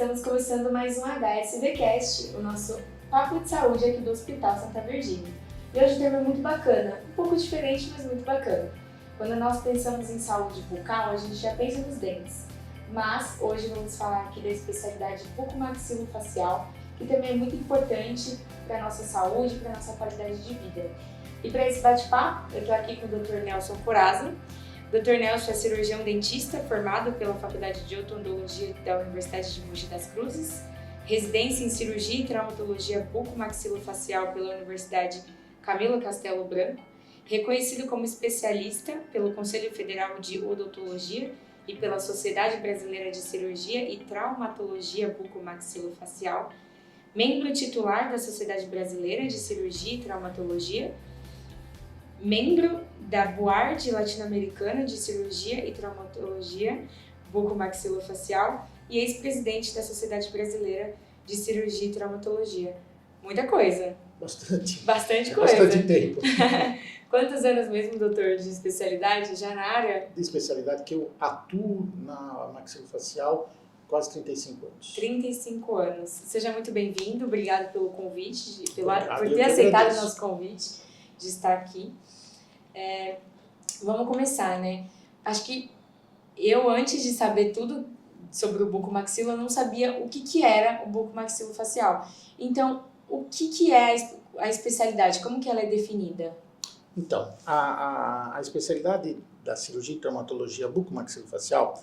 estamos começando mais um HSVcast, o nosso papo de saúde aqui do Hospital Santa Virgínia. E hoje o tema é muito bacana, um pouco diferente, mas muito bacana. Quando nós pensamos em saúde bucal, a gente já pensa nos dentes. Mas hoje vamos falar aqui da especialidade bucomaxilofacial, que também é muito importante para a nossa saúde e para a nossa qualidade de vida. E para esse bate-papo, eu estou aqui com o Dr. Nelson Corazza. Dr. Nelson é cirurgião dentista formado pela Faculdade de Odontologia da Universidade de Mogi das Cruzes, residência em cirurgia e traumatologia bucomaxilofacial pela Universidade Camilo Castelo Branco, reconhecido como especialista pelo Conselho Federal de Odontologia e pela Sociedade Brasileira de Cirurgia e Traumatologia Bucomaxilofacial, membro titular da Sociedade Brasileira de Cirurgia e Traumatologia, membro da Board Latino-Americana de Cirurgia e Traumatologia Bucomaxilofacial e ex-presidente da Sociedade Brasileira de Cirurgia e Traumatologia. Muita coisa. Bastante coisa. Bastante tempo. Quantos anos mesmo, doutor, de especialidade já na área? De especialidade que eu atuo na maxilofacial quase 35 anos. 35 anos. Seja muito bem-vindo, obrigado pelo convite, Obrigado, por ter aceitado o nosso convite de estar aqui. Vamos começar, né? Acho que eu, antes de saber tudo sobre o bucomaxilo, eu não sabia o que era o bucomaxilofacial. Então, o que é a especialidade? Como que ela é definida? Então, a especialidade da cirurgia e traumatologia bucomaxilofacial,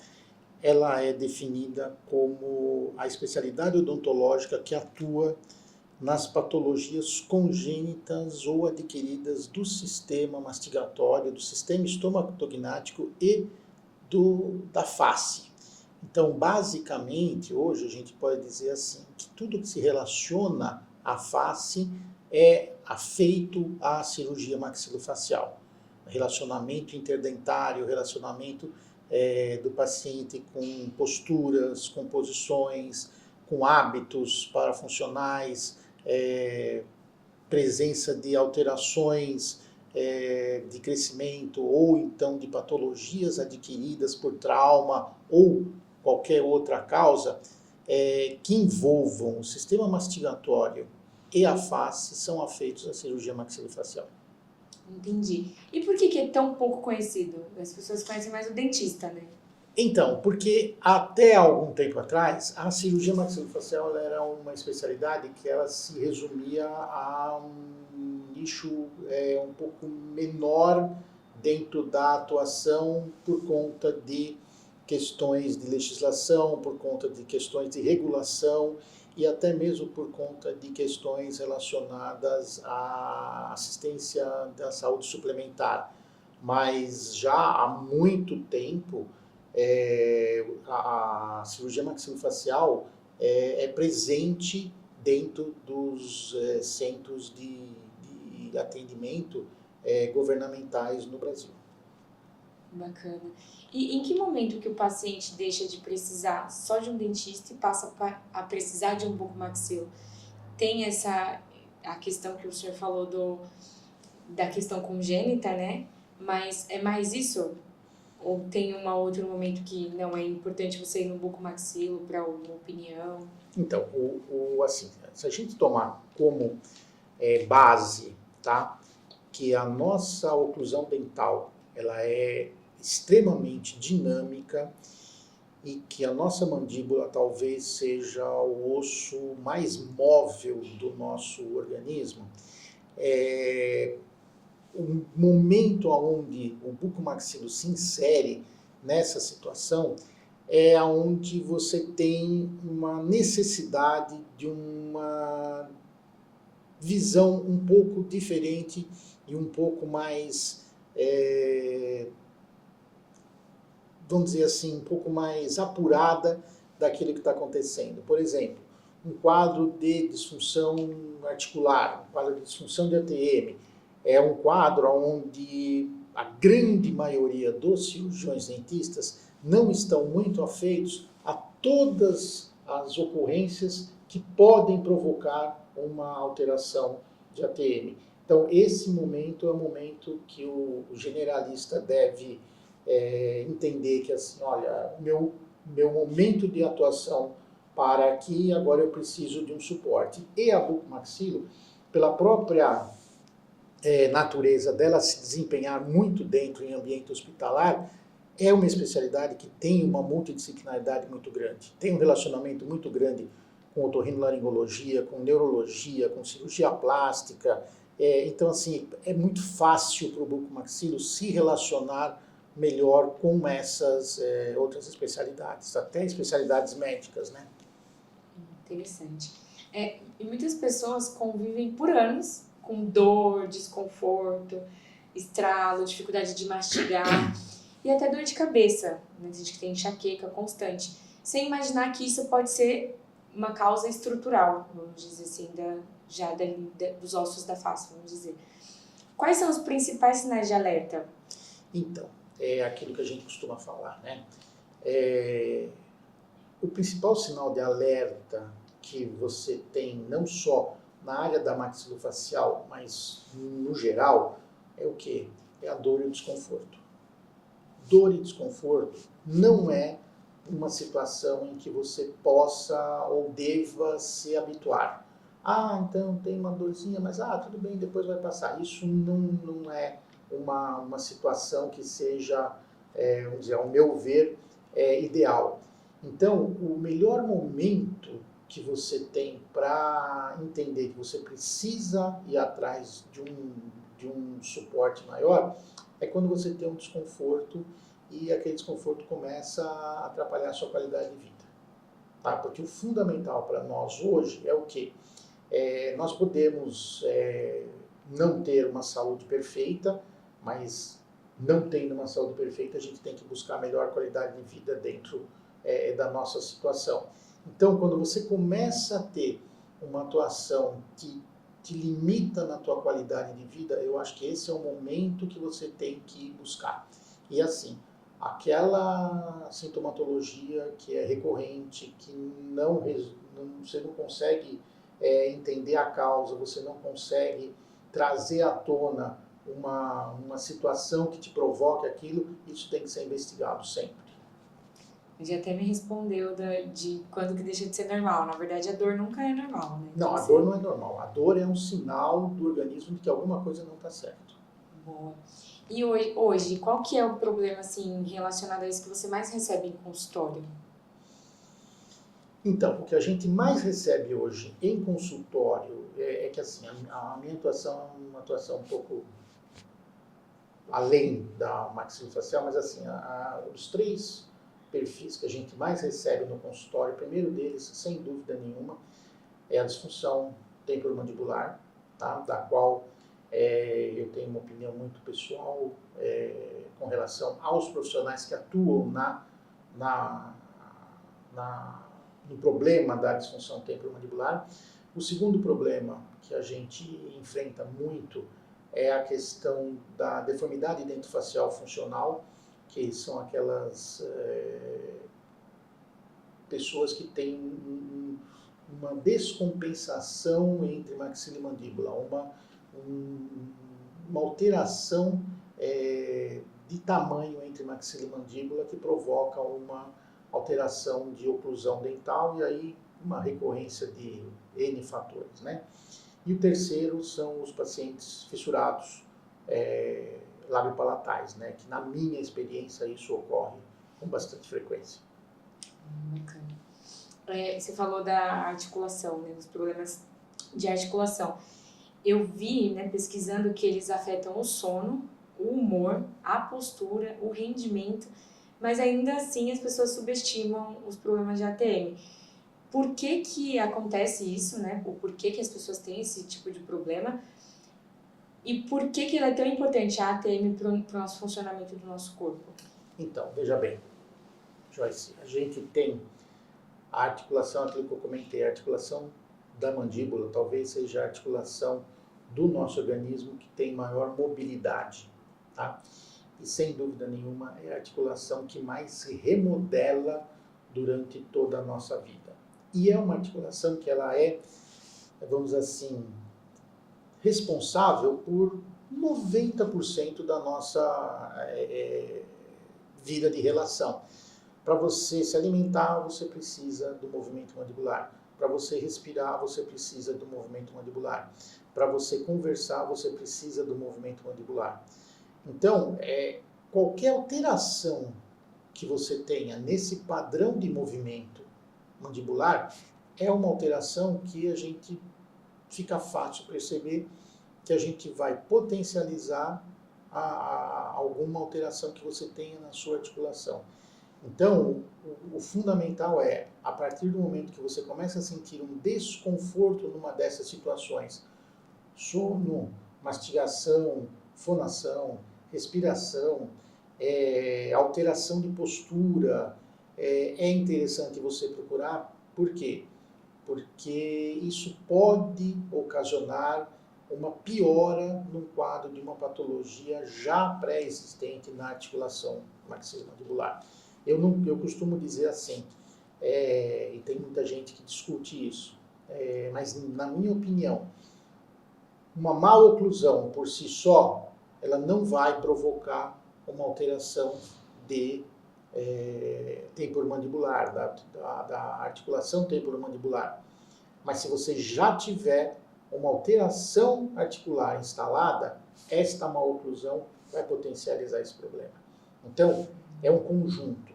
ela é definida como a especialidade odontológica que atua nas patologias congênitas ou adquiridas do sistema mastigatório, do sistema estomatognático e da face. Então, basicamente, hoje a gente pode dizer assim, que tudo que se relaciona à face é afeito à cirurgia maxilofacial. Relacionamento interdentário, relacionamento do paciente com posturas, com posições, com hábitos parafuncionais, presença de alterações de crescimento ou então de patologias adquiridas por trauma ou qualquer outra causa que envolvam o sistema mastigatório e a face são afeitos à cirurgia maxilofacial. Entendi. E por que é tão pouco conhecido? As pessoas conhecem mais o dentista, né? Então, porque até algum tempo atrás, a cirurgia maxilofacial era uma especialidade que ela se resumia a um nicho um pouco menor dentro da atuação por conta de questões de legislação, por conta de questões de regulação e até mesmo por conta de questões relacionadas à assistência da saúde suplementar. Mas já há muito tempo, a cirurgia maxilofacial é presente dentro dos centros de atendimento governamentais no Brasil. Bacana. E em que momento que o paciente deixa de precisar só de um dentista e passa a precisar de um bucomaxilo? Tem a questão que o senhor falou da questão congênita, né? Mas é mais isso? Ou tem um outro momento que não é importante você ir no bucomaxilo para alguma opinião? Então, assim, se a gente tomar como base, tá, que a nossa oclusão dental ela é extremamente dinâmica e que a nossa mandíbula talvez seja o osso mais móvel do nosso organismo, o momento onde o bucomaxilo se insere nessa situação é onde você tem uma necessidade de uma visão um pouco diferente e um pouco mais, vamos dizer assim, um pouco mais apurada daquilo que está acontecendo. Por exemplo, um quadro de disfunção articular, um quadro de disfunção de ATM, é um quadro onde a grande maioria dos cirurgiões dentistas não estão muito afeitos a todas as ocorrências que podem provocar uma alteração de ATM. Então, esse momento é o momento que o generalista deve entender que, assim, olha, meu momento de atuação para que agora eu preciso de um suporte. E a bucomaxilo, pela própria natureza dela se desempenhar muito dentro em ambiente hospitalar, é uma especialidade que tem uma multidisciplinaridade muito grande. Tem um relacionamento muito grande com otorrinolaringologia, com neurologia, com cirurgia plástica. Então, assim, é muito fácil para o bucomaxilo se relacionar melhor com essas outras especialidades, até especialidades médicas, né? Interessante. E muitas pessoas convivem por anos com dor, desconforto, estralo, dificuldade de mastigar e até dor de cabeça, né? Tem gente que tem enxaqueca constante, sem imaginar que isso pode ser uma causa estrutural, vamos dizer assim, dos ossos da face, vamos dizer. Quais são os principais sinais de alerta? Então, é aquilo que a gente costuma falar, né? O principal sinal de alerta que você tem, não só na área da maxilofacial, mas no geral, é o quê? É a dor e o desconforto. Dor e desconforto não é uma situação em que você possa ou deva se habituar. Ah, então tem uma dorzinha, mas tudo bem, depois vai passar. Isso não é uma situação que seja, vamos dizer, ao meu ver, ideal. Então, o melhor momento que você tem para entender que você precisa ir atrás de um suporte maior é quando você tem um desconforto e aquele desconforto começa a atrapalhar a sua qualidade de vida. Tá? Porque o fundamental para nós hoje é o quê? Nós podemos não ter uma saúde perfeita, mas não tendo uma saúde perfeita, a gente tem que buscar a melhor qualidade de vida dentro da nossa situação. Então, quando você começa a ter uma atuação que te limita na tua qualidade de vida, eu acho que esse é o momento que você tem que buscar. E assim, aquela sintomatologia que é recorrente, que você não consegue entender a causa, você não consegue trazer à tona uma situação que te provoque aquilo, isso tem que ser investigado sempre. Já até me respondeu de quando que deixa de ser normal. Na verdade, a dor nunca é normal, né? Não, a dor não é normal. A dor é um sinal do organismo de que alguma coisa não está certo. Boa. E hoje, qual que é o problema, assim, relacionado a isso que você mais recebe em consultório? Então, o que a gente mais recebe hoje em consultório é que, assim, a minha atuação é uma atuação um pouco além da maxilofacial, mas, assim, os 3 perfis que a gente mais recebe no consultório, o primeiro deles, sem dúvida nenhuma, é a disfunção temporomandibular, tá? Da qual eu tenho uma opinião muito pessoal com relação aos profissionais que atuam no problema da disfunção temporomandibular. O segundo problema que a gente enfrenta muito é a questão da deformidade dentofacial funcional, que são aquelas pessoas que têm uma descompensação entre maxila e mandíbula, uma alteração de tamanho entre maxila e mandíbula que provoca uma alteração de oclusão dental e aí uma recorrência de N fatores, né? E o terceiro são os pacientes fissurados labiopalatais, né? Que na minha experiência isso ocorre com bastante frequência. Bacana. Você falou da articulação, né, dos problemas de articulação. Eu vi, né, pesquisando que eles afetam o sono, o humor, a postura, o rendimento, mas ainda assim as pessoas subestimam os problemas de ATM. Por que que acontece isso, né? Por que que as pessoas têm esse tipo de problema? E por que que ela é tão importante, a ATM, para o nosso funcionamento do nosso corpo? Então, veja bem, Joyce, a gente tem a articulação, aquilo que eu comentei, a articulação da mandíbula talvez seja a articulação do nosso organismo que tem maior mobilidade, tá? E sem dúvida nenhuma é a articulação que mais se remodela durante toda a nossa vida. E é uma articulação que ela é, vamos assim, responsável por 90% da nossa vida de relação. Para você se alimentar, você precisa do movimento mandibular. Para você respirar, você precisa do movimento mandibular. Para você conversar, você precisa do movimento mandibular. Então, qualquer alteração que você tenha nesse padrão de movimento mandibular é uma alteração que a gente fica fácil perceber que a gente vai potencializar alguma alteração que você tenha na sua articulação. Então, o fundamental é, a partir do momento que você começa a sentir um desconforto numa dessas situações, sono, mastigação, fonação, respiração, alteração de postura, é interessante você procurar. Por quê? Porque isso pode ocasionar uma piora no quadro de uma patologia já pré-existente na articulação maxilomandibular. Eu costumo dizer assim, e tem muita gente que discute isso, mas na minha opinião, uma má oclusão por si só, ela não vai provocar uma alteração de temporomandibular, da articulação temporomandibular. Mas se você já tiver uma alteração articular instalada, esta má oclusão vai potencializar esse problema. Então, é um conjunto.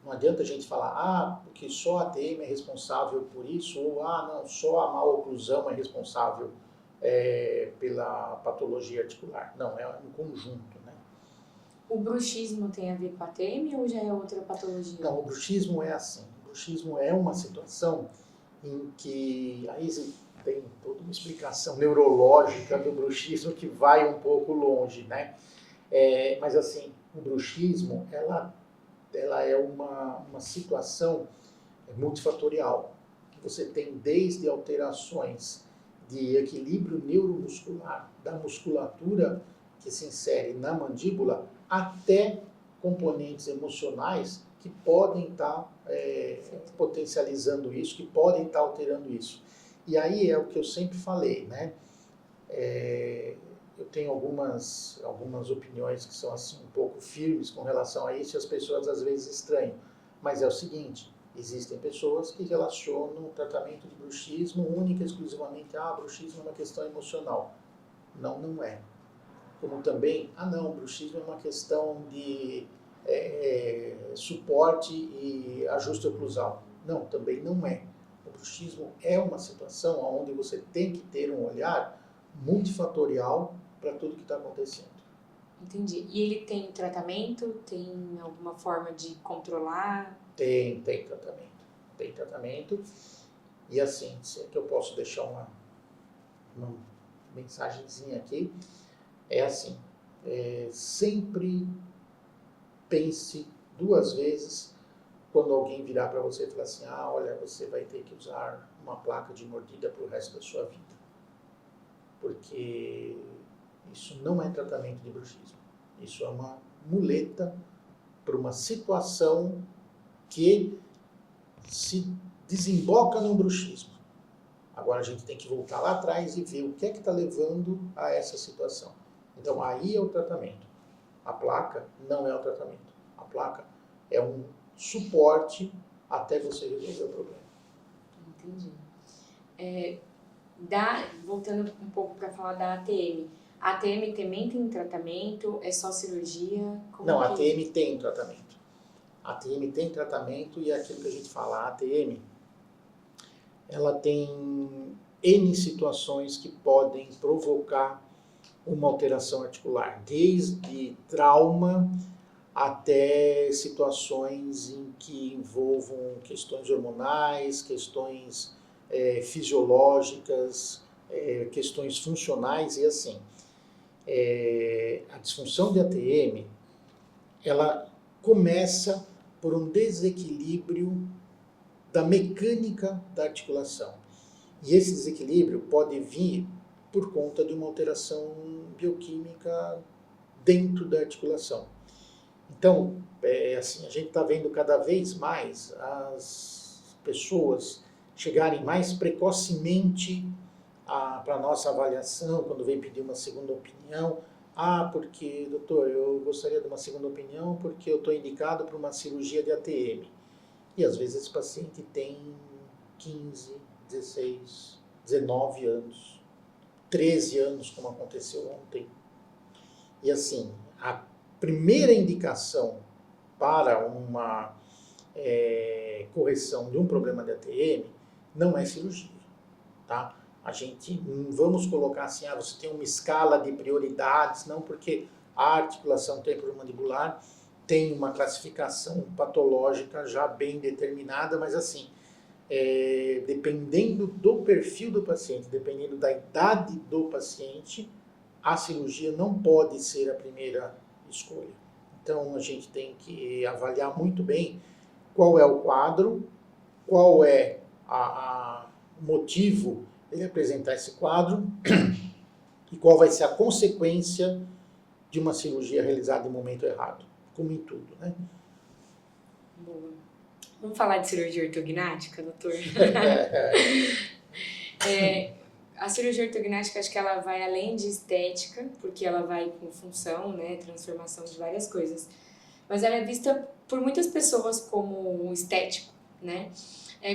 Não adianta a gente falar, porque só a ATM é responsável por isso, ou, não, só a má oclusão é responsável pela patologia articular. Não, é um conjunto, né? O bruxismo tem a ver com a ATM ou já é outra patologia? Não, o bruxismo é assim. O bruxismo é uma situação em que aí tem toda uma explicação neurológica do bruxismo que vai um pouco longe, né? Mas assim, o bruxismo, ela é uma situação multifatorial. Você tem desde alterações de equilíbrio neuromuscular, da musculatura que se insere na mandíbula, até componentes emocionais que podem estar potencializando isso, que podem estar alterando isso. E aí é o que eu sempre falei, né? Eu tenho algumas opiniões que são assim um pouco firmes com relação a isso e as pessoas às vezes estranham. Mas é o seguinte, existem pessoas que relacionam o tratamento de bruxismo única e exclusivamente bruxismo é uma questão emocional. Não, não é. Como também, não, bruxismo é uma questão de suporte e ajuste oclusal. Não, também não é. O bruxismo é uma situação onde você tem que ter um olhar multifatorial para tudo que está acontecendo. Entendi. E ele tem tratamento? Tem alguma forma de controlar? Tem tratamento. Tem tratamento. E assim, se é que eu posso deixar uma mensagenzinha aqui, é assim, sempre pense 2 vezes quando alguém virar para você e falar assim, olha, você vai ter que usar uma placa de mordida para o resto da sua vida. Porque isso não é tratamento de bruxismo. Isso é uma muleta para uma situação que se desemboca no bruxismo. Agora a gente tem que voltar lá atrás e ver o que é que está levando a essa situação. Então aí é o tratamento. A placa não é o tratamento. A placa é um suporte até você resolver o problema. Entendi. Voltando um pouco para falar da ATM. A ATM também tem tratamento? É só cirurgia? Não, a ATM tem tratamento. A ATM tem tratamento e é aquilo que a gente fala, a ATM, ela tem N situações que podem provocar uma alteração articular, desde trauma até situações em que envolvam questões hormonais, questões fisiológicas, questões funcionais e assim. A disfunção de ATM, ela começa por um desequilíbrio da mecânica da articulação. E esse desequilíbrio pode vir por conta de uma alteração bioquímica dentro da articulação. Então, assim, a gente está vendo cada vez mais as pessoas chegarem mais precocemente para a nossa avaliação, quando vem pedir uma segunda opinião, Porque, doutor, eu gostaria de uma segunda opinião porque eu estou indicado para uma cirurgia de ATM. E às vezes esse paciente tem 15, 16, 19 anos, 13 anos, como aconteceu ontem. E assim, a primeira indicação para uma correção de um problema de ATM não é cirurgia, tá? A gente não vamos colocar assim, você tem uma escala de prioridades, não, porque a articulação temporomandibular tem uma classificação patológica já bem determinada, mas assim, dependendo do perfil do paciente, dependendo da idade do paciente, a cirurgia não pode ser a primeira escolha. Então a gente tem que avaliar muito bem qual é o quadro, qual é o motivo dele apresentar esse quadro e qual vai ser a consequência de uma cirurgia realizada em momento errado, como em tudo, né? Boa. Vamos falar de cirurgia ortognática, doutor? A cirurgia ortognática, acho que ela vai além de estética, porque ela vai com função, né, transformação de várias coisas. Mas ela é vista por muitas pessoas como estético, né?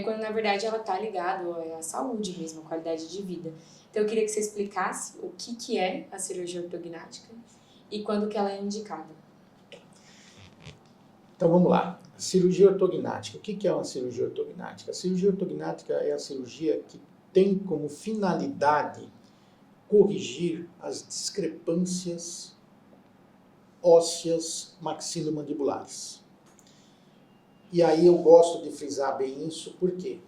Quando na verdade ela está ligada à saúde mesmo, à qualidade de vida. Então eu queria que você explicasse o que é a cirurgia ortognática e quando que ela é indicada. Então vamos lá. Cirurgia ortognática. O que é uma cirurgia ortognática? A cirurgia ortognática é a cirurgia que tem como finalidade corrigir as discrepâncias ósseas maxilomandibulares. E aí eu gosto de frisar bem isso, por quê?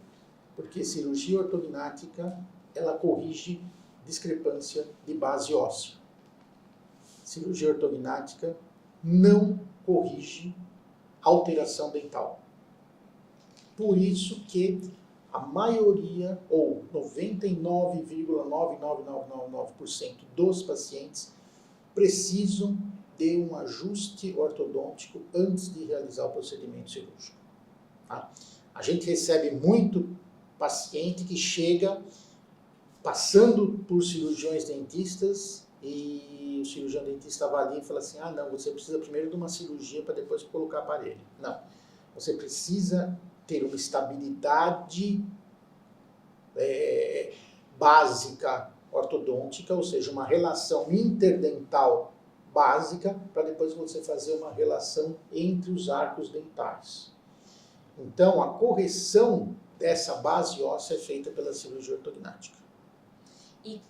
Porque cirurgia ortognática, ela corrige discrepância de base óssea. Cirurgia ortognática não corrige alteração dental. Por isso que a maioria, ou 99,99999% dos pacientes precisam de um ajuste ortodôntico antes de realizar o procedimento cirúrgico. Tá? A gente recebe muito paciente que chega passando por cirurgiões dentistas e o cirurgião dentista avalia e fala assim, não, você precisa primeiro de uma cirurgia para depois colocar aparelho. Não, você precisa ter uma estabilidade básica ortodôntica, ou seja, uma relação interdental básica, para depois você fazer uma relação entre os arcos dentais. Então, a correção dessa base óssea é feita pela cirurgia ortognática. E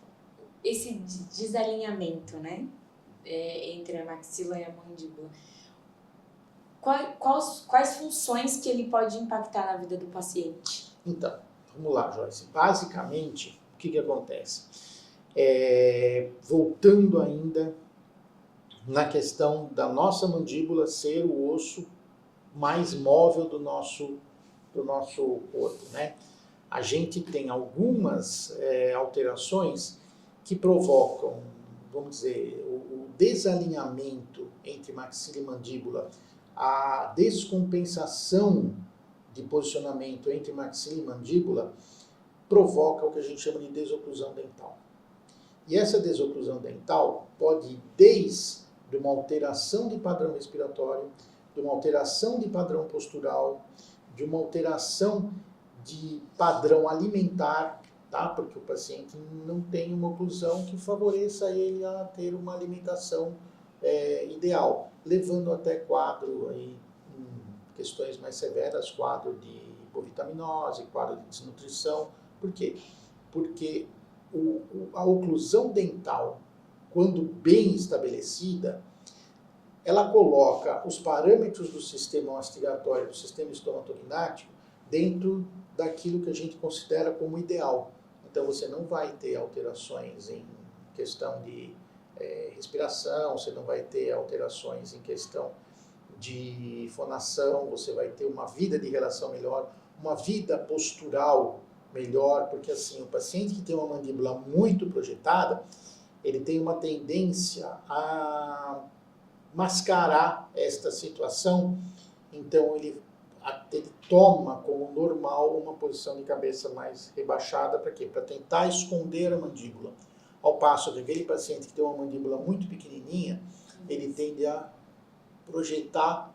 esse desalinhamento, né, entre a maxila e a mandíbula, quais funções que ele pode impactar na vida do paciente? Então, vamos lá, Joyce. Basicamente, o que acontece? Voltando ainda na questão da nossa mandíbula ser o osso mais móvel do nosso corpo, né? A gente tem algumas alterações que provocam, vamos dizer, o desalinhamento entre maxila e mandíbula, a descompensação de posicionamento entre maxila e mandíbula provoca o que a gente chama de desoclusão dental. E essa desoclusão dental pode ir desde uma alteração de padrão respiratório, de uma alteração de padrão postural, de uma alteração de padrão alimentar, tá? Porque o paciente não tem uma oclusão que favoreça ele a ter uma alimentação ideal, levando até quadro, aí, questões mais severas, quadro de hipovitaminose, quadro de desnutrição. Por quê? Porque a oclusão dental, quando bem estabelecida, ela coloca os parâmetros do sistema mastigatório, do sistema estomatognático, dentro daquilo que a gente considera como ideal. Então você não vai ter alterações em questão de respiração, você não vai ter alterações em questão de fonação, você vai ter uma vida de relação melhor, uma vida postural melhor, porque assim, o paciente que tem uma mandíbula muito projetada, ele tem uma tendência a mascarar esta situação, então ele toma como normal uma posição de cabeça mais rebaixada, para quê? Para tentar esconder a mandíbula. Ao passo que aquele paciente que tem uma mandíbula muito pequenininha, ele tende a projetar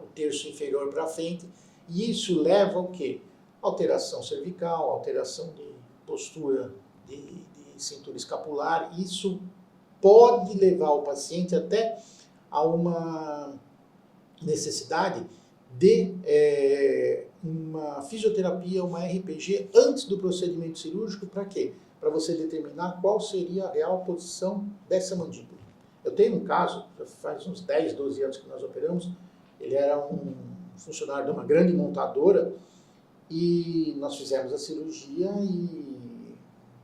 o terço inferior para frente, e isso leva ao quê? Alteração cervical, alteração de postura de cintura escapular. Isso pode levar o paciente até a uma necessidade de uma fisioterapia, uma RPG antes do procedimento cirúrgico. Para quê? Para você determinar qual seria a real posição dessa mandíbula. Eu tenho um caso, já faz uns 10, 12 anos que nós operamos, ele era um funcionário de uma grande montadora e nós fizemos a cirurgia e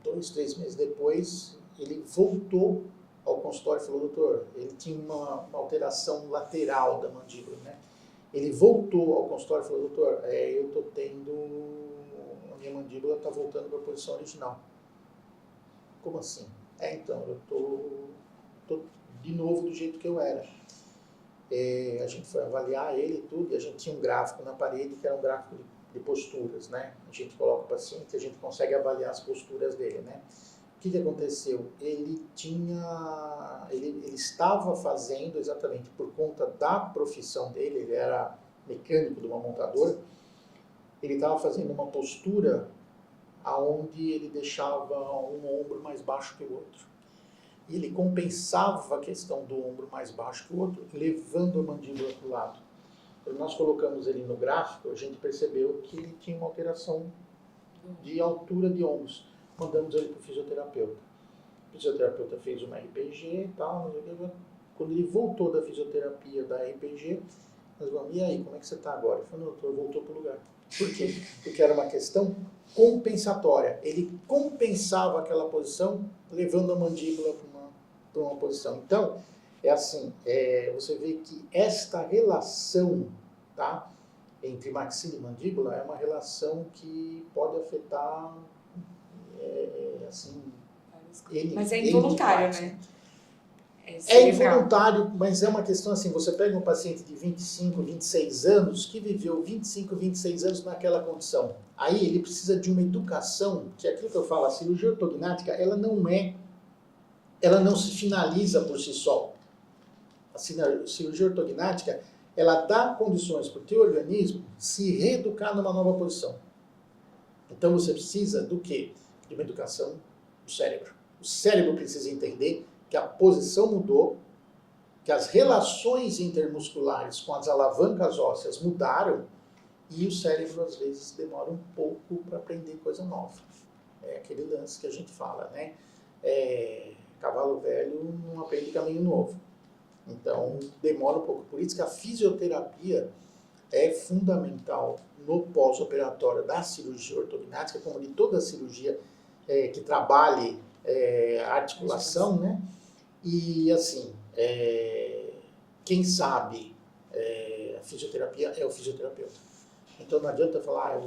2, 3 meses depois ele voltou ao consultório e falou: doutor, ele tinha uma alteração lateral da mandíbula, né? Ele voltou ao consultório e falou: doutor, eu estou tendo, a minha mandíbula está voltando para a posição original. Como assim? Então, eu estou de novo do jeito que eu era. A gente foi avaliar ele e tudo, e a gente tinha um gráfico na parede que era um gráfico de posturas, né? A gente coloca o paciente e a gente consegue avaliar as posturas dele, né? O que aconteceu? Ele estava fazendo, exatamente por conta da profissão dele, ele era mecânico de uma montadora, ele estava fazendo uma postura aonde ele deixava um ombro mais baixo que o outro. E ele compensava a questão do ombro mais baixo que o outro, levando a mandíbula para o lado. Quando nós colocamos ele no gráfico, a gente percebeu que ele tinha uma alteração de altura de ombros. Mandamos ele para o fisioterapeuta. O fisioterapeuta fez uma RPG e tal. Quando ele voltou da fisioterapia, da RPG, nós falamos: e aí, como é que você está agora? Ele falou: não, doutor, voltou para o lugar. Por quê? Porque era uma questão compensatória. Ele compensava aquela posição, levando a mandíbula para uma posição. Então, é assim, você vê que esta relação, tá, entre maxila e mandíbula é uma relação que pode afetar, assim... Mas é involuntário, né? É involuntário, mas é uma questão assim, você pega um paciente de 25, 26 anos, que viveu 25, 26 anos naquela condição. Aí ele precisa de uma educação, que é aquilo que eu falo, a cirurgia ortognática, ela não se finaliza por si só. A cirurgia ortognática, ela dá condições para o teu organismo se reeducar numa nova posição. Então você precisa do quê? De uma educação do cérebro. O cérebro precisa entender que a posição mudou, que as relações intermusculares com as alavancas ósseas mudaram, e o cérebro às vezes demora um pouco para aprender coisa nova. É aquele lance que a gente fala, né? Cavalo velho não aprende caminho novo. Então demora um pouco. Por isso que a fisioterapia é fundamental no pós-operatório da cirurgia ortognática, como de toda a cirurgia que trabalhe a articulação, né? E assim, quem sabe a fisioterapia é o fisioterapeuta. Então não adianta falar: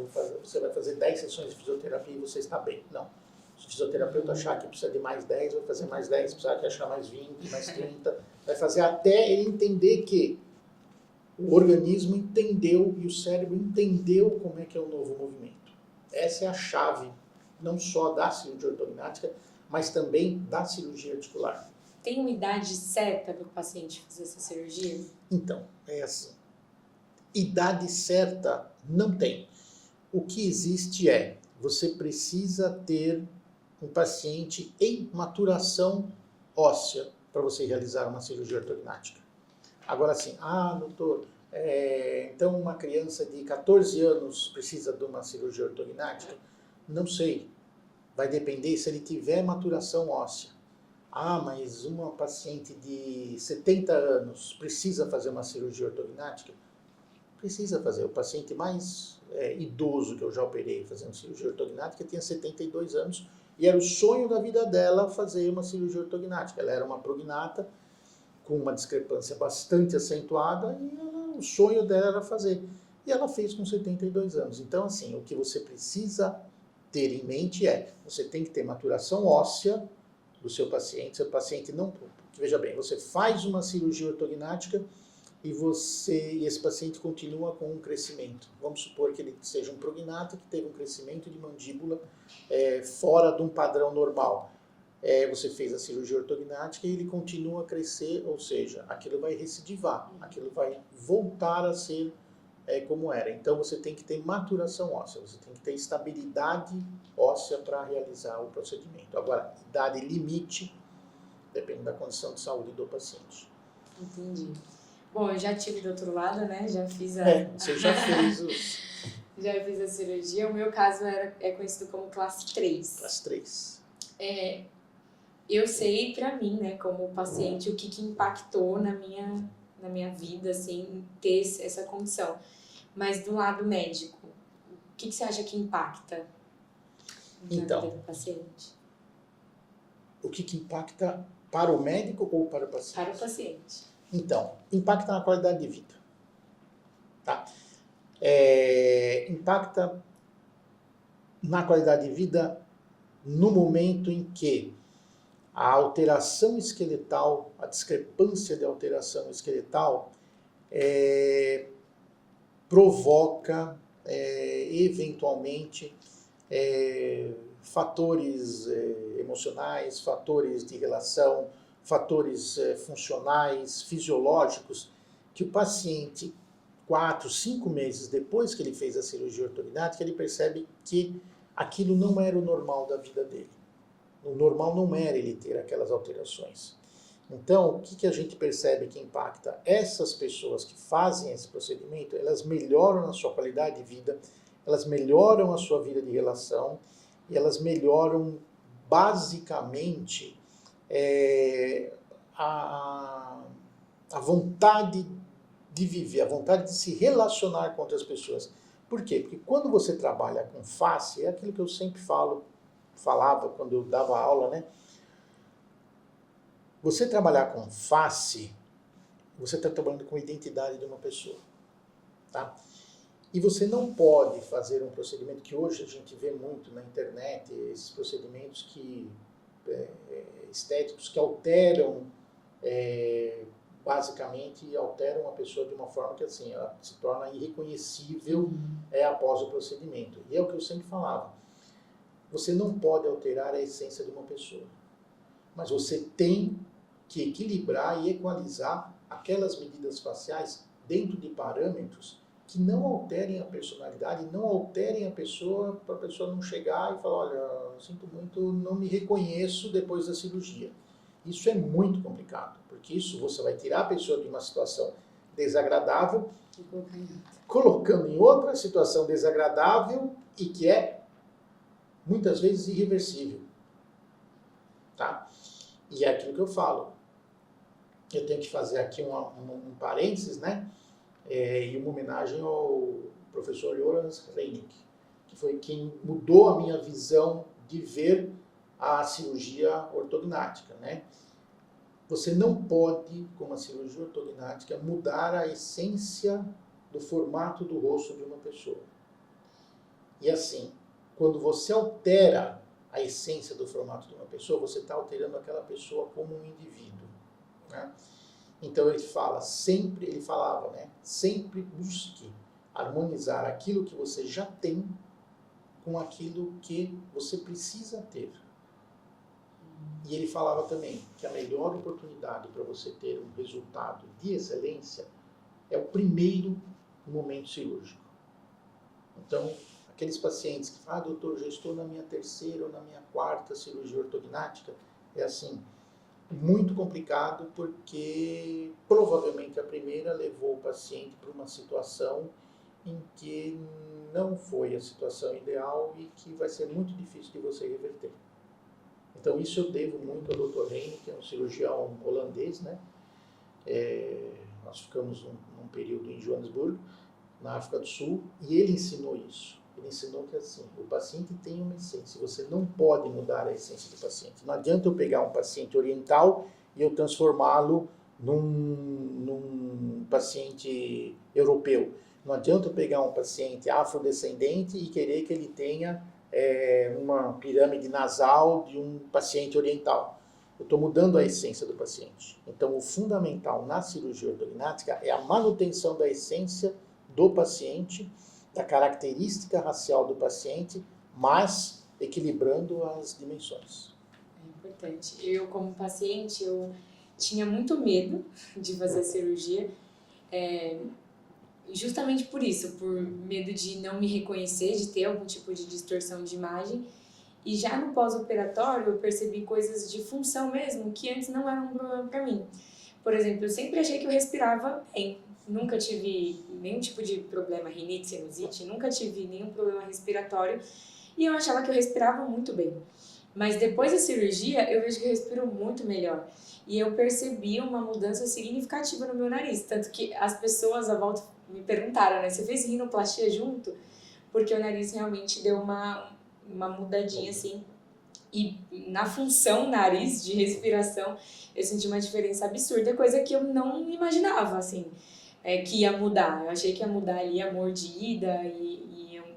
você vai fazer 10 sessões de fisioterapia e você está bem. Não. Se o fisioterapeuta achar que precisa de mais 10, vai fazer mais 10, se precisar que achar mais 20, mais 30, vai fazer até ele entender que o organismo entendeu e o cérebro entendeu como é que é o novo movimento. Essa é a chave, não só da cirurgia ortognática, mas também da cirurgia articular. Tem uma idade certa para o paciente fazer essa cirurgia? Então, é assim. Idade certa não tem. O que existe você precisa ter um paciente em maturação óssea para você realizar uma cirurgia ortognática. Agora assim, doutor, então uma criança de 14 anos precisa de uma cirurgia ortognática? Não sei. Vai depender se ele tiver maturação óssea. Mas uma paciente de 70 anos precisa fazer uma cirurgia ortognática? Precisa fazer. O paciente mais idoso que eu já operei fazendo cirurgia ortognática tinha 72 anos e era o sonho da vida dela fazer uma cirurgia ortognática. Ela era uma prognata com uma discrepância bastante acentuada e o sonho dela era fazer. E ela fez com 72 anos. Então, assim, o que você precisa ter em mente você tem que ter maturação óssea do seu paciente. Seu paciente não... Veja bem, você faz uma cirurgia ortognática e esse paciente continua com um crescimento. Vamos supor que ele seja um prognata que teve um crescimento de mandíbula fora de um padrão normal. Você fez a cirurgia ortognática e ele continua a crescer, ou seja, aquilo vai recidivar, aquilo vai voltar a ser como era. Então você tem que ter maturação óssea, você tem que ter estabilidade óssea para realizar o procedimento. Agora, idade limite depende da condição de saúde do paciente. Entendi. Bom, eu já tive do outro lado, né? Já fiz a... Você já fez os... Já fiz a cirurgia. O meu caso é conhecido como classe 3. Classe 3. Eu sei pra mim, né, como paciente, o que impactou na minha vida, assim, ter essa condição. Mas do lado médico, o que você acha que impacta na vida do paciente? O que impacta para o médico ou para o paciente? Para o paciente. Então, impacta na qualidade de vida. Tá? Impacta na qualidade de vida no momento em que a alteração esqueletal, a discrepância de alteração esqueletal, provoca, eventualmente, fatores emocionais, fatores de relação, fatores funcionais, fisiológicos, que o paciente, 4, 5 meses depois que ele fez a cirurgia ortognática, ele percebe que aquilo não era o normal da vida dele. O normal não era ele ter aquelas alterações. Então, o que a gente percebe que impacta? Essas pessoas que fazem esse procedimento, elas melhoram a sua qualidade de vida, elas melhoram a sua vida de relação e elas melhoram basicamente a vontade de viver, a vontade de se relacionar com outras pessoas. Por quê? Porque quando você trabalha com face, é aquilo que eu sempre falava quando eu dava aula, né? Você trabalhar com face, você está trabalhando com a identidade de uma pessoa, tá? E você não pode fazer um procedimento que hoje a gente vê muito na internet, esses procedimentos estéticos que alteram, basicamente alteram a pessoa de uma forma que assim, ela se torna irreconhecível após o procedimento. E é o que eu sempre falava. Você não pode alterar a essência de uma pessoa, mas você tem que equilibrar e equalizar aquelas medidas faciais dentro de parâmetros que não alterem a personalidade, não alterem a pessoa, para a pessoa não chegar e falar, olha, sinto muito, não me reconheço depois da cirurgia. Isso é muito complicado, porque isso você vai tirar a pessoa de uma situação desagradável, colocando em outra situação desagradável e que é muitas vezes irreversível, tá? E é aquilo que eu falo. Eu tenho que fazer aqui um parênteses, né? E uma homenagem ao professor Jonas Reinig, que foi quem mudou a minha visão de ver a cirurgia ortognática, né? Você não pode, com a cirurgia ortognática, mudar a essência do formato do rosto de uma pessoa. E assim, quando você altera a essência do formato de uma pessoa, você está alterando aquela pessoa como um indivíduo, né? Então ele falava, né? Sempre busque harmonizar aquilo que você já tem com aquilo que você precisa ter. E ele falava também que a melhor oportunidade para você ter um resultado de excelência é o primeiro momento cirúrgico. Então, aqueles pacientes que falam, doutor, já estou na minha 3ª ou na minha 4ª cirurgia ortognática, é assim, muito complicado, porque provavelmente a primeira levou o paciente para uma situação em que não foi a situação ideal e que vai ser muito difícil de você reverter. Então isso eu devo muito ao Dr. Reinig, que é um cirurgião holandês, né? Nós ficamos um período em Joanesburgo, na África do Sul, e ele ensinou isso. Ele ensinou que assim, o paciente tem uma essência, você não pode mudar a essência do paciente. Não adianta eu pegar um paciente oriental e eu transformá-lo num paciente europeu. Não adianta eu pegar um paciente afrodescendente e querer que ele tenha uma pirâmide nasal de um paciente oriental. eu estou mudando a essência do paciente. Então, o fundamental na cirurgia ortognática é a manutenção da essência do paciente, da característica racial do paciente, mas equilibrando as dimensões. É importante. Eu, como paciente, eu tinha muito medo de fazer a cirurgia, justamente por isso, por medo de não me reconhecer, de ter algum tipo de distorção de imagem. E já no pós-operatório eu percebi coisas de função mesmo que antes não eram um problema para mim. Por exemplo, eu sempre achei que eu respirava bem. Nunca tive nenhum tipo de problema, rinite, sinusite, nunca tive nenhum problema respiratório. E eu achava que eu respirava muito bem. Mas depois da cirurgia, eu vejo que eu respiro muito melhor. E eu percebi uma mudança significativa no meu nariz. Tanto que as pessoas à volta me perguntaram, né? Você fez rinoplastia junto? Porque o nariz realmente deu uma mudadinha, assim. E na função nariz de respiração, eu senti uma diferença absurda, coisa que eu não imaginava, assim, que ia mudar. Eu achei que ia mudar ali a mordida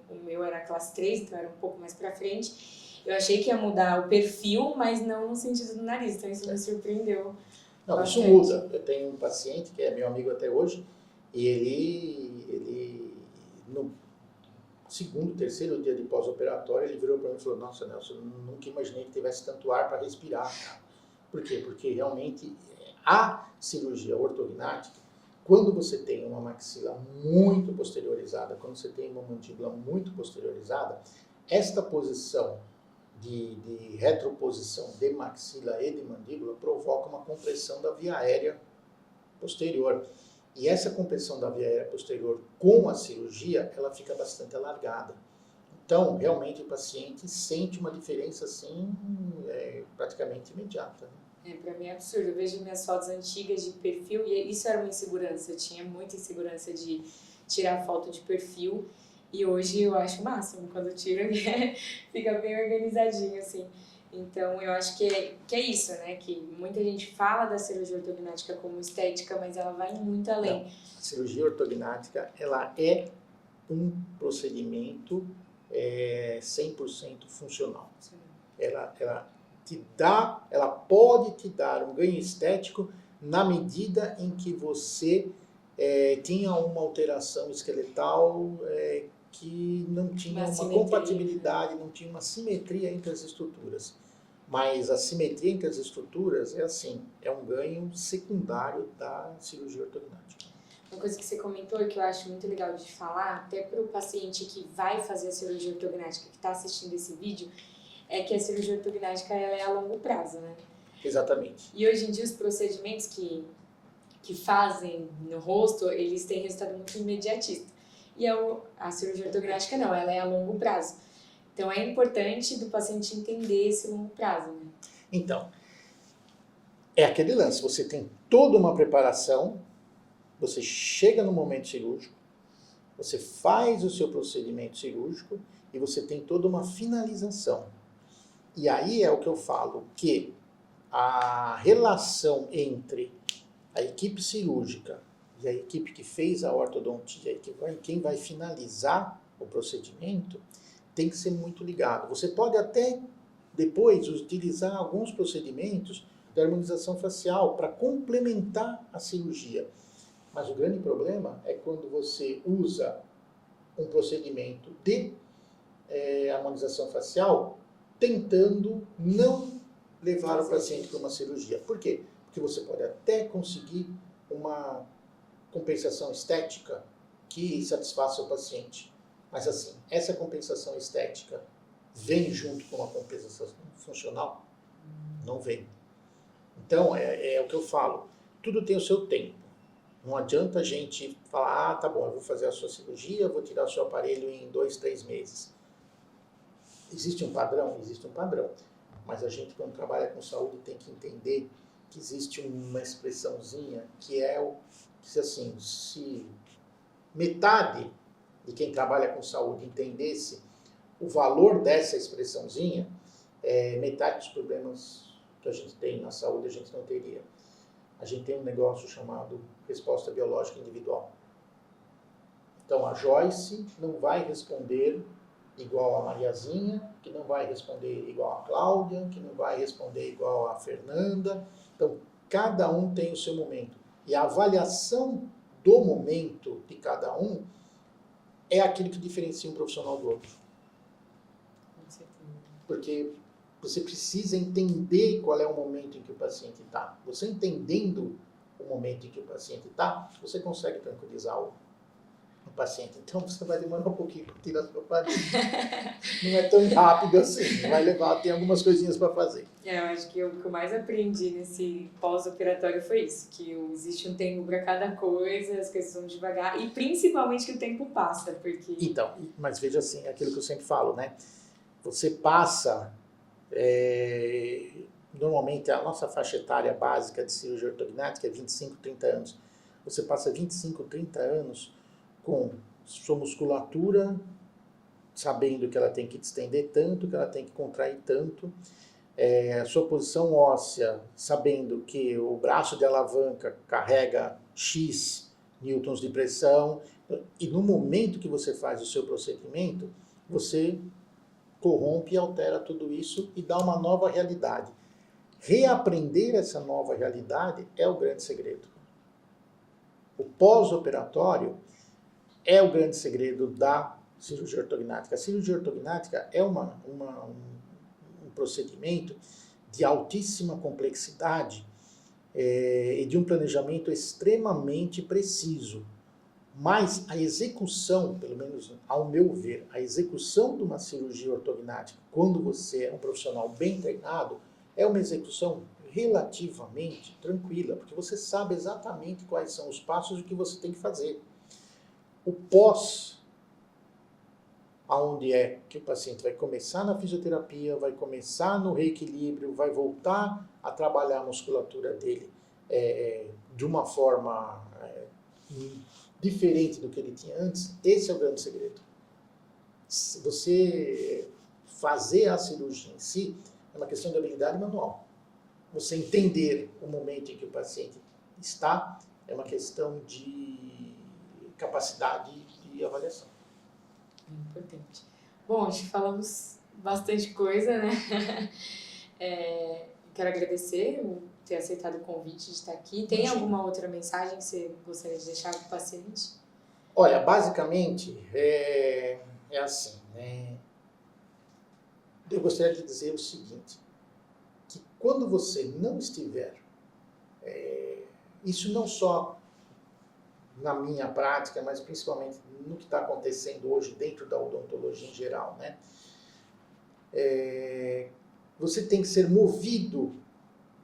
o meu era classe 3, então era um pouco mais pra frente. Eu achei que ia mudar o perfil, mas não no sentido do nariz, então isso me surpreendeu. Não, isso bastante. muda. Eu tenho um paciente que é meu amigo até hoje, e ele no segundo, terceiro dia de pós-operatório, ele virou para mim e falou: nossa, Nelson, eu nunca imaginei que tivesse tanto ar para respirar, cara. Por quê? Porque realmente a cirurgia ortognática, quando você tem uma maxila muito posteriorizada, quando você tem uma mandíbula muito posteriorizada, esta posição de retroposição de maxila e de mandíbula provoca uma compressão da via aérea posterior. E essa compressão da via aérea posterior com a cirurgia, ela fica bastante alargada. Então, realmente, o paciente sente uma diferença, assim, praticamente imediata. Né? Pra mim é absurdo. Eu vejo minhas fotos antigas de perfil e isso era uma insegurança. Eu tinha muita insegurança de tirar foto de perfil e hoje eu acho o máximo. Quando eu tiro, fica bem organizadinho, assim. Então, eu acho que é isso, né? Que muita gente fala da cirurgia ortognática como estética, mas ela vai muito além. Não, a cirurgia ortognática, ela é um procedimento 100% funcional. Ela pode te dar um ganho estético na medida em que você tinha uma alteração esqueletal que não tinha uma compatibilidade, não tinha uma simetria entre as estruturas. Mas a simetria entre as estruturas é um ganho secundário da cirurgia ortognática. Uma coisa que você comentou que eu acho muito legal de falar, até para o paciente que vai fazer a cirurgia ortognática, que está assistindo esse vídeo, é que a cirurgia ortognática ela é a longo prazo, né? Exatamente. E hoje em dia os procedimentos que fazem no rosto, eles têm resultado muito imediatista. E a cirurgia ortognática não, ela é a longo prazo. Então é importante do paciente entender esse longo prazo, né? Então, é aquele lance, você tem toda uma preparação, você chega no momento cirúrgico, você faz o seu procedimento cirúrgico e você tem toda uma finalização. E aí é o que eu falo, que a relação entre a equipe cirúrgica e a equipe que fez a ortodontia e quem vai finalizar o procedimento tem que ser muito ligado. Você pode até depois utilizar alguns procedimentos de harmonização facial para complementar a cirurgia. Mas o grande problema é quando você usa um procedimento de harmonização facial tentando não levar o paciente para uma cirurgia. Por quê? Porque você pode até conseguir uma compensação estética que satisfaça o paciente. Mas assim, essa compensação estética vem junto com uma compensação funcional? Não vem. Então, é o que eu falo. Tudo tem o seu tempo. Não adianta a gente falar, tá bom, eu vou fazer a sua cirurgia, vou tirar o seu aparelho em 2, 3 meses. Existe um padrão? Existe um padrão. Mas a gente, quando trabalha com saúde, tem que entender que existe uma expressãozinha que que assim, se metade de quem trabalha com saúde entendesse o valor dessa expressãozinha, metade dos problemas que a gente tem na saúde a gente não teria. A gente tem um negócio chamado resposta biológica individual. Então a Joyce não vai responder igual a Mariazinha, que não vai responder igual a Cláudia, que não vai responder igual a Fernanda. Então, cada um tem o seu momento. E a avaliação do momento de cada um é aquilo que diferencia um profissional do outro. Com certeza. Porque você precisa entender qual é o momento em que o paciente está. Você entendendo o momento em que o paciente está, você consegue tranquilizar o paciente. Então você vai demorar um pouquinho para tirar a sua parede. Não é tão rápido assim, vai levar, tem algumas coisinhas para fazer. Eu acho que o que eu mais aprendi nesse pós-operatório foi isso, que existe um tempo para cada coisa, as coisas vão devagar, e principalmente que o tempo passa, porque... Então, mas veja assim, é aquilo que eu sempre falo, né? Você passa, normalmente a nossa faixa etária básica de cirurgia ortognática é 25, 30 anos. Você passa 25, 30 anos com sua musculatura, sabendo que ela tem que distender tanto, que ela tem que contrair tanto, a sua posição óssea, sabendo que o braço de alavanca carrega X newtons de pressão, e no momento que você faz o seu procedimento, você corrompe e altera tudo isso e dá uma nova realidade. Reaprender essa nova realidade é o grande segredo. O pós-operatório é o grande segredo da cirurgia ortognática. A cirurgia ortognática é um procedimento de altíssima complexidade e de um planejamento extremamente preciso. Mas a execução, pelo menos ao meu ver, a execução de uma cirurgia ortognática, quando você é um profissional bem treinado, é uma execução relativamente tranquila, porque você sabe exatamente quais são os passos e o que você tem que fazer. O pós, aonde é que o paciente vai começar na fisioterapia, vai começar no reequilíbrio, vai voltar a trabalhar a musculatura dele de uma forma diferente do que ele tinha antes, esse é o grande segredo. Você fazer a cirurgia em si é uma questão de habilidade manual. Você entender o momento em que o paciente está é uma questão de capacidade de avaliação. Importante. Bom, acho que falamos bastante coisa, né? Quero agradecer por ter aceitado o convite de estar aqui. Tem alguma outra mensagem que você gostaria de deixar para o paciente? Olha, basicamente é assim, né? Eu gostaria de dizer o seguinte, que quando você não estiver, isso não só na minha prática, mas principalmente no que está acontecendo hoje dentro da odontologia em geral, né? Você tem que ser movido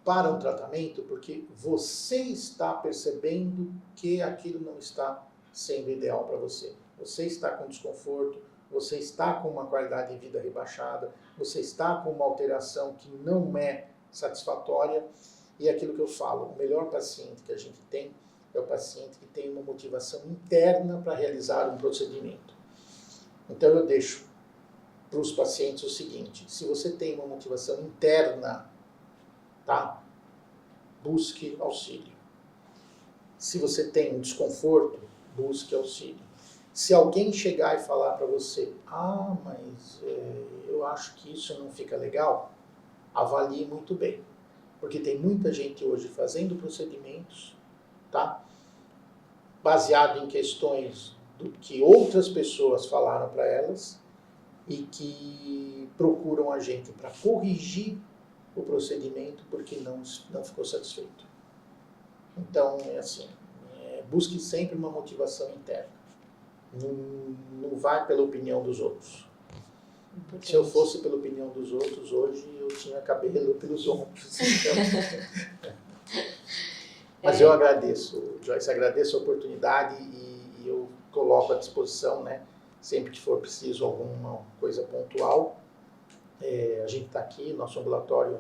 para um tratamento porque você está percebendo que aquilo não está sendo ideal para você. Você está com desconforto, você está com uma qualidade de vida rebaixada, você está com uma alteração que não é satisfatória, e aquilo que eu falo, o melhor paciente que a gente tem é o paciente que tem uma motivação interna para realizar um procedimento. Então eu deixo para os pacientes o seguinte, se você tem uma motivação interna, tá? Busque auxílio. Se você tem um desconforto, busque auxílio. Se alguém chegar e falar para você, mas eu acho que isso não fica legal, avalie muito bem. Porque tem muita gente hoje fazendo procedimentos, tá? Baseado em questões do que outras pessoas falaram para elas e que procuram a gente para corrigir o procedimento porque não ficou satisfeito. Então, é assim, busque sempre uma motivação interna. Não vai pela opinião dos outros. Se eu fosse pela opinião dos outros, hoje eu tinha cabelo pelos ombros. Então, mas eu agradeço, Joyce, agradeço a oportunidade e eu coloco à disposição, né, sempre que for preciso alguma coisa pontual. A gente está aqui, nosso ambulatório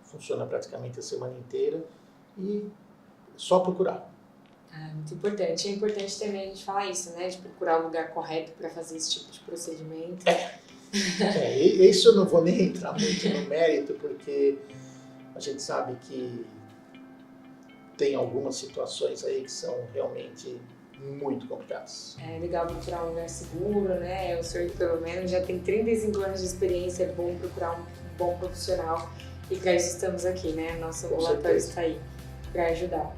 funciona praticamente a semana inteira e só procurar. Muito importante. É importante também a gente falar isso, né, de procurar o lugar correto para fazer esse tipo de procedimento. Isso eu não vou nem entrar muito no mérito, porque a gente sabe que tem algumas situações aí que são realmente muito complicados. É legal procurar um lugar seguro, né? O senhor, pelo menos, já tem 35 anos de experiência, é bom procurar um bom profissional. E para isso estamos aqui, né? Nosso ambulatório está aí para ajudar.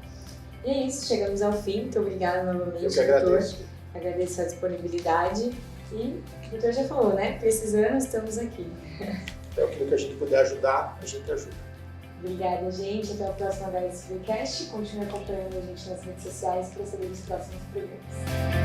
E é isso, chegamos ao fim. Muito obrigada novamente, Eu que agradeço. doutor. Agradeço a disponibilidade. E o doutor já falou, né? Precisando, estamos aqui. Então, aquilo que a gente puder ajudar, a gente ajuda. Obrigada, gente. Até o próximo HSVcast. Continue acompanhando a gente nas redes sociais para saber dos próximos programas.